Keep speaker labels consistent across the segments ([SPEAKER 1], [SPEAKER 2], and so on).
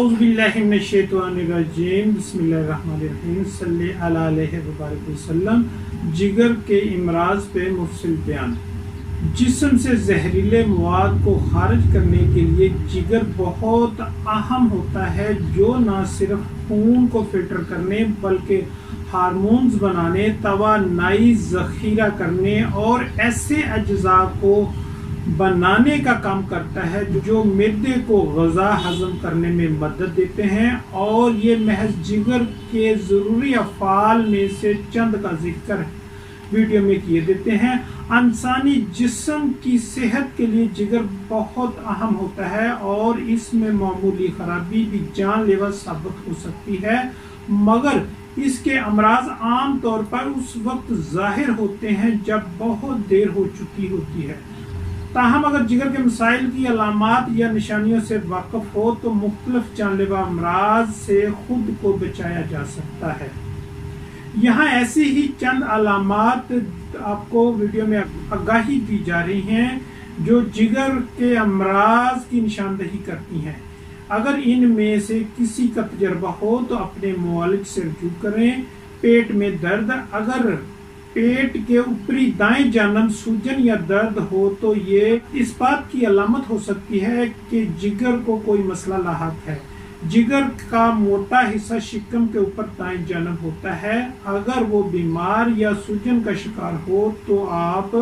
[SPEAKER 1] اعوذ باللہ من الشیطان الرجیم بسم اللہ الرحمن الرحیم صلی اللہ علیہ وبارک وسلم۔ جگر کے امراض پہ مفصل بیان۔ جسم سے زہریلے مواد کو خارج کرنے کے لیے جگر بہت اہم ہوتا ہے، جو نہ صرف خون کو فلٹر کرنے بلکہ ہارمونز بنانے، توانائی ذخیرہ کرنے اور ایسے اجزاء کو بنانے کا کام کرتا ہے جو معدے کو غذا ہضم کرنے میں مدد دیتے ہیں، اور یہ محض جگر کے ضروری افعال میں سے چند کا ذکر ویڈیو میں کیے دیتے ہیں۔ انسانی جسم کی صحت کے لیے جگر بہت اہم ہوتا ہے، اور اس میں معمولی خرابی بھی جان لیوا ثابت ہو سکتی ہے، مگر اس کے امراض عام طور پر اس وقت ظاہر ہوتے ہیں جب بہت دیر ہو چکی ہوتی ہے۔ تاہم اگر جگر کے مسائل کی علامات یا نشانیوں سے واقف ہو تو مختلف جان لیوا امراض سے خود کو بچایا جا سکتا ہے۔ یہاں ایسی ہی چند علامات آپ کو ویڈیو میں آگاہی دی جا رہی ہیں جو جگر کے امراض کی نشاندہی کرتی ہیں۔ اگر ان میں سے کسی کا تجربہ ہو تو اپنے معالج سے رجوع کریں۔ پیٹ میں درد، اگر پیٹ کے اوپری دائیں جانب سوجن یا درد ہو تو یہ اس بات کی علامت ہو سکتی ہے کہ جگر کو کوئی مسئلہ لاحق ہے۔ جگر کا موٹا حصہ شکم کے اوپر دائیں جانب ہوتا ہے، اگر وہ بیمار یا سوجن کا شکار ہو تو آپ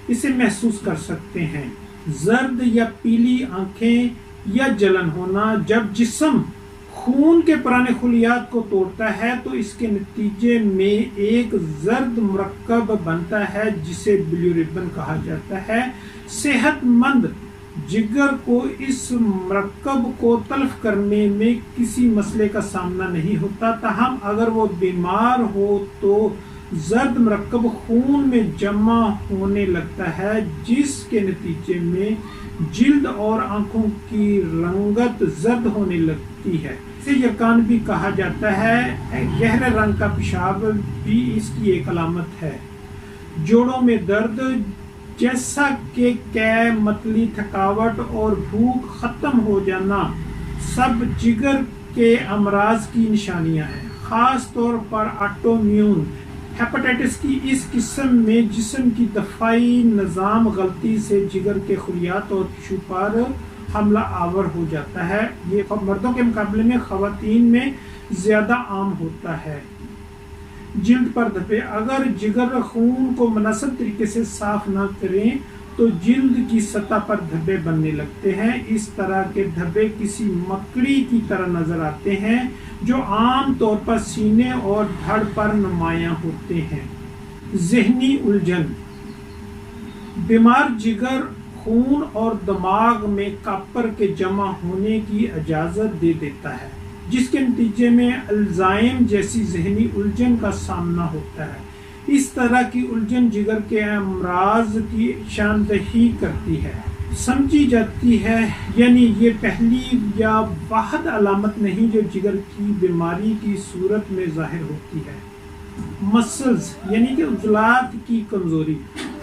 [SPEAKER 1] اسے محسوس کر سکتے ہیں۔ زرد یا پیلی آنکھیں یا جلن ہونا، جب جسم خون کے پرانے خلیات کو توڑتا ہے تو اس کے نتیجے میں ایک زرد مرکب بنتا ہے جسے بلیروبن کہا جاتا ہے۔ صحت مند جگر کو اس مرکب کو تلف کرنے میں کسی مسئلے کا سامنا نہیں ہوتا، تاہم اگر وہ بیمار ہو تو زرد مرکب خون میں جمع ہونے لگتا ہے، جس کے نتیجے میں جلد اور آنکھوں کی رنگت زرد ہونے لگتی ہے۔ اسے یرقان بھی کہا جاتا ہے۔ گہرے رنگ کا پیشاب بھی اس کی ایک علامت ہے۔ جوڑوں میں درد، جیسا کہ قے، متلی، تھکاوٹ اور بھوک ختم ہو جانا، سب جگر کے امراض کی نشانیاں ہیں۔ خاص طور پر آٹو امیون ہیپاٹائٹس کی اس قسم میں جسم کی دفاعی نظام غلطی سے جگر کے خلیات اور ٹشو پر حملہ آور ہو جاتا ہے۔ یہ مردوں کے مقابلے میں خواتین میں زیادہ عام ہوتا ہے۔ جلد پر دھبے، اگر جگر خون کو مناسب طریقے سے صاف نہ کریں تو جلد کی سطح پر دھبے بننے لگتے ہیں۔ اس طرح کے دھبے کسی مکڑی کی طرح نظر آتے ہیں جو عام طور پر سینے اور دھڑ پر نمایاں ہوتے ہیں۔ ذہنی الجھن، بیمار جگر خون اور دماغ میں کاپر کے جمع ہونے کی اجازت دے دیتا ہے، جس کے نتیجے میں الزائم جیسی ذہنی الجھن کا سامنا ہوتا ہے۔ اس طرح کی الجھن جگر کے امراض کی نشاندہی کرتی ہے، سمجھی جاتی ہے، یعنی یہ پہلی یا واحد علامت نہیں جو جگر کی بیماری کی صورت میں ظاہر ہوتی ہے۔ مسلز یعنی کہ عضلات کی کمزوری،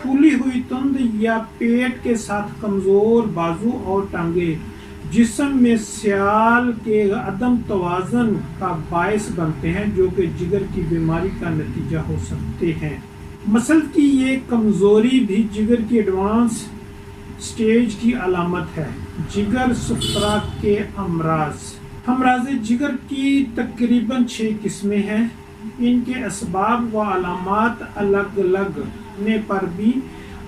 [SPEAKER 1] پھولی ہوئی تند یا پیٹ کے ساتھ کمزور بازو اور ٹانگیں جسم میں سیال کے عدم توازن کا باعث بنتے ہیں، جو کہ جگر کی بیماری کا نتیجہ ہو سکتے ہیں۔ مسل کی یہ کمزوری بھی جگر کی ایڈوانس سٹیج کی علامت ہے۔ جگر سفرا کے امراض جگر کی تقریباً 6 قسمیں ہیں۔ ان کے اسباب و علامات الگ الگ ہونے پر بھی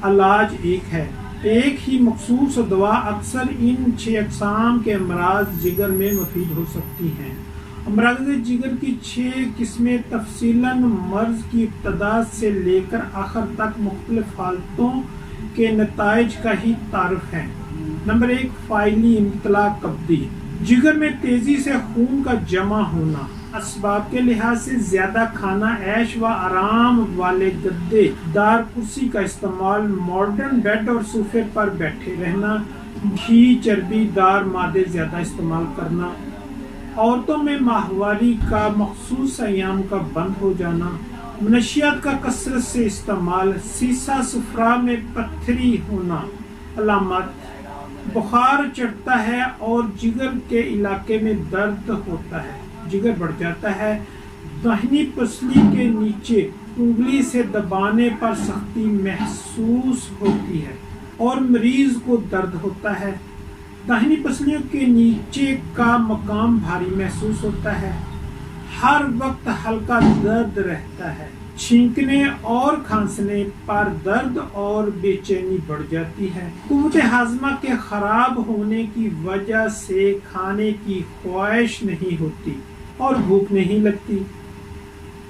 [SPEAKER 1] علاج ایک ہے۔ ایک ہی مخصوص دوا اکثر ان 6 اقسام کے امراض جگر میں مفید ہو سکتی ہیں۔ امراض جگر کی 6 قسمیں تفصیلاً مرض کی ابتدا سے لے کر آخر تک مختلف حالتوں کے نتائج کا ہی تعارف ہے۔ نمبر 1، فائلی انطلاع قبضی، جگر میں تیزی سے خون کا جمع ہونا۔ اسباب کے لحاظ سے زیادہ کھانا، عیش و آرام والے گدے دار کرسی کا استعمال، ماڈرن بیڈ اور صوفے پر بیٹھے رہنا، گھی چربی دار مادے زیادہ استعمال کرنا، عورتوں میں ماہواری کا مخصوص ایام کا بند ہو جانا، منشیات کا کثرت سے استعمال، سیسہ صفرا میں پتھری ہونا۔ علامات: بخار چڑھتا ہے اور جگر کے علاقے میں درد ہوتا ہے، جگر بڑھ جاتا ہے، داہنی پسلی کے نیچے انگلی سے دبانے پر سختی محسوس ہوتی ہے اور مریض کو درد ہوتا ہے، داہنی پسلیوں کے نیچے کا مقام بھاری محسوس ہوتا ہے، ہر وقت ہلکا درد رہتا ہے، چھینکنے اور کھانسنے پر درد اور بے چینی بڑھ جاتی ہے، قوت ہاضمہ کے خراب ہونے کی وجہ سے کھانے کی خواہش نہیں ہوتی اور بھوک نہیں لگتی،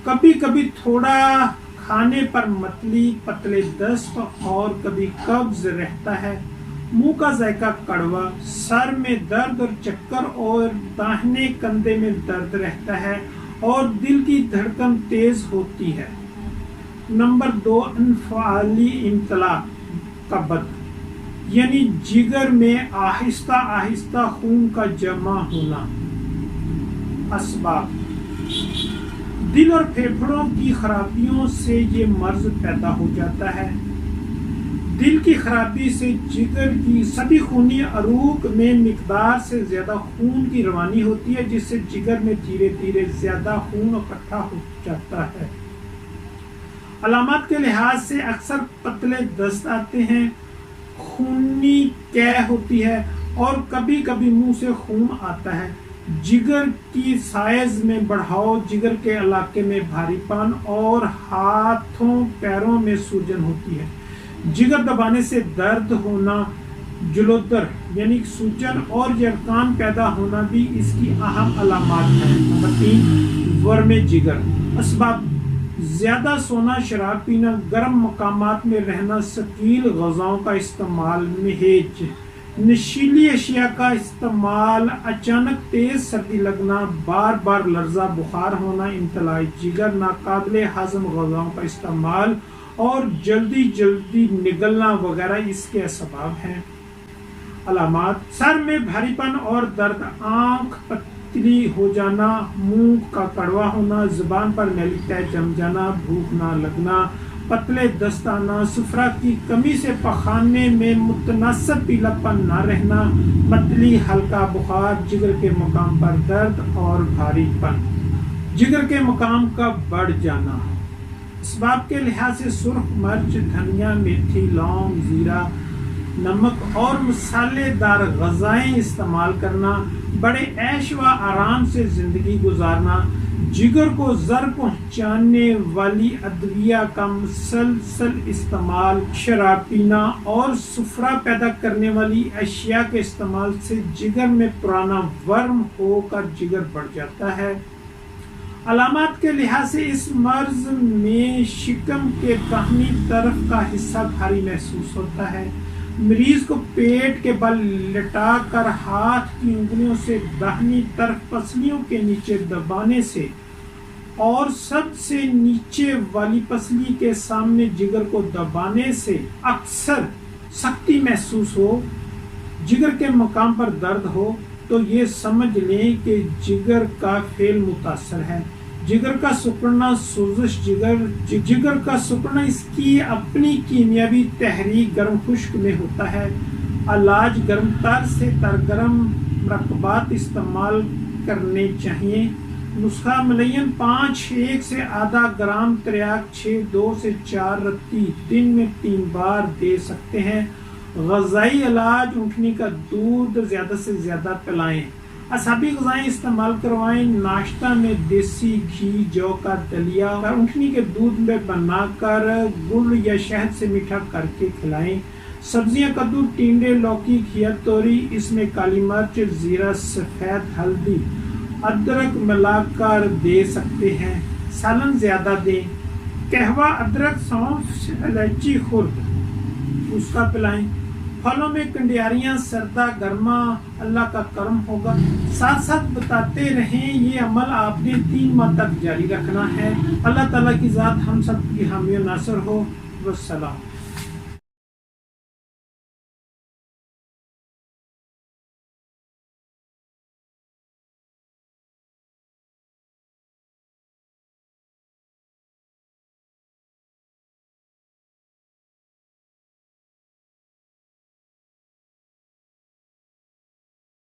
[SPEAKER 1] کبھی کبھی تھوڑا کھانے پر متلی پتلے دست اور کبھی قبض رہتا ہے، منہ کا ذائقہ کڑوا، سر میں درد اور چکر اور داہنے کندھے میں درد رہتا ہے اور دل کی دھڑکن تیز ہوتی ہے۔ نمبر 2، انفعالی امتلاء قبض، یعنی جگر میں آہستہ آہستہ خون کا جمع ہونا۔ اسباب: دل اور پھیپھڑوں کی خرابیوں سے یہ مرض پیدا ہو جاتا ہے۔ دل کی خرابی سے جگر کی سبھی خونی عروق میں مقدار سے زیادہ خون کی روانی ہوتی ہے، جس سے جگر میں دھیرے دھیرے زیادہ خون اکٹھا ہو جاتا ہے۔ علامات کے لحاظ سے اکثر پتلے دست آتے ہیں، خونی قے ہوتی ہے اور کبھی کبھی منہ سے خون آتا ہے، جگر کی سائز میں بڑھاؤ، جگر کے علاقے میں بھاری پن اور ہاتھوں پیروں میں سوجن ہوتی ہے، جگر دبانے سے درد ہونا، جلودر یعنی سوجن اور یرقان پیدا ہونا بھی اس کی اہم علامات ہیں۔ نمبر 3، ورم جگر۔ اسباب: زیادہ سونا، شراب پینا، گرم مقامات میں رہنا، ثقیل غذاؤں کا استعمال، مہیج، نشیلی اشیاء کا استعمال، اچانک تیز سردی لگنا، بار بار لرزہ، بخار ہونا، امتلاء جگر، ناقابل ہضم غذاؤں کا استعمال اور جلدی جلدی نگلنا وغیرہ اس کے اسباب ہیں۔ علامات: سر میں بھاری پن اور درد، آنکھ پتلی ہو جانا، منہ کا کڑوا ہونا، زبان پر میلی تہ جم جانا، بھوک نہ لگنا، پتلے دست آنا، صفرا کی کمی سے پخانے میں متناسب پیلا پن نہ رہنا، متلی ہلکا بخار، جگر کے مقام پر درد اور بھاری پن، جگر کے مقام کا بڑھ جانا۔ اسباب کے لحاظ سے سرخ مرچ، دھنیا، میتھی، لونگ، زیرہ، نمک اور مسالے دار غذائیں استعمال کرنا، بڑے عیش و آرام سے زندگی گزارنا، جگر کو زر پہنچانے والی ادویہ کا مسلسل استعمال، شراب پینا اور صفرا پیدا کرنے والی اشیاء کے استعمال سے جگر میں پرانا ورم ہو کر جگر بڑھ جاتا ہے۔ علامات کے لحاظ سے اس مرض میں شکم کے داہنی طرف کا حصہ بھاری محسوس ہوتا ہے، مریض کو پیٹ کے بل لٹا کر ہاتھ کی انگلیوں سے داہنی طرف پسلیوں کے نیچے دبانے سے اور سب سے نیچے والی پسلی کے سامنے جگر کو دبانے سے اکثر سختی محسوس ہو، جگر کے مقام پر درد ہو، تو یہ سمجھ لیں کہ جگر کا فعل متاثر ہے۔ جگر کا سکڑنا، سوزش جگر کا سکڑنا اس کی اپنی کیمیاوی تحریک گرم خشک میں ہوتا ہے۔ علاج گرم تر سے تر گرم مرکبات استعمال کرنے چاہیے۔ نسخہ ملین 5-1 سے آدھا گرام تریاک 6-2 سے 4 رتی دن میں 3 بار دے سکتے ہیں۔ غذائی علاج: اونٹنی کا دودھ زیادہ سے زیادہ پلائیں، اصحابی غذائیں استعمال کروائیں، ناشتہ میں دیسی گھی، جو کا دلیا اونٹنی کے دودھ میں بنا کر گڑ یا شہد سے میٹھا کر کے کھلائیں۔ سبزیاں: کدو، ٹینڈے، لوکی، گھیا، توری، اس میں کالی مرچ، زیرہ، سفید ہلدی، ادرک ملا کر دے سکتے ہیں۔ سالن زیادہ دیں۔ قہوہ، ادرک، سونف، الائچی خرد اس کا پلائیں۔ پھلوں میں کنڈیاریاں، سردہ گرما، اللہ کا کرم ہوگا۔ ساتھ ساتھ بتاتے رہیں، یہ عمل آپ نے 3 ماہ تک جاری رکھنا ہے۔ اللہ تعالیٰ کی ذات ہم سب کی حامی و ناصر ہو۔ والسلام۔